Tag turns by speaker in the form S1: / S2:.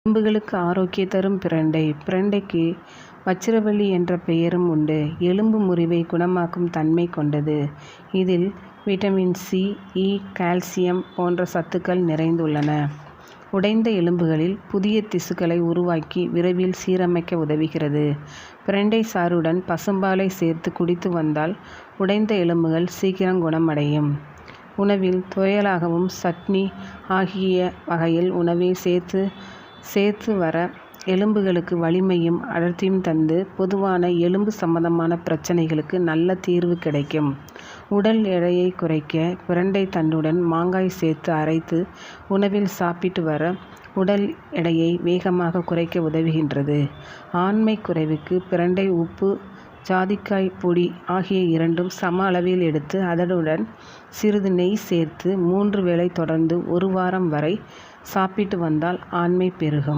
S1: எலும்புகளுக்கு ஆரோக்கியம் தரும் பிரண்டை. பிரண்டைக்கு வச்சிரவள்ளி என்ற பெயரும் உண்டு. எலும்பு முறிவை குணமாக்கும் தன்மை கொண்டது. இதில் விட்டமின் சி, இ, கால்சியம் போன்ற சத்துக்கள் நிறைந்துள்ளன. உடைந்த எலும்புகளில் புதிய திசுக்களை உருவாக்கி விரைவில் சீரமைக்க உதவுகிறது. பிரண்டை சாறுடன் பசும்பாலை சேர்த்து குடித்து வந்தால் உடைந்த எலும்புகள் சீக்கிரம் குணமடையும். உணவில் துவையலாகவும் சட்னி ஆகிய வகையில் உணவை சேர்த்து வர எலும்புகளுக்கு வலிமையும் அடர்த்தியும் தந்து பொதுவான எலும்பு சம்பந்தமான பிரச்சனைகளுக்கு நல்ல தீர்வு கிடைக்கும். உடல் எடையை குறைக்க பிரண்டை தண்டுடன் மாங்காய் சேர்த்து அரைத்து உணவில் சாப்பிட்டு வர உடல் எடையை வேகமாக குறைக்க உதவுகின்றது. ஆண்மை குறைவுக்கு பிரண்டை உப்பு, ஜாதிக்காய் பொடி ஆகிய இரண்டும் சம அளவில் எடுத்து அதனுடன் சிறிது நெய் சேர்த்து 3 வேளை தொடர்ந்து 1 வாரம் வரை சாப்பிட்டு வந்தால் ஆண்மை பெருகும்.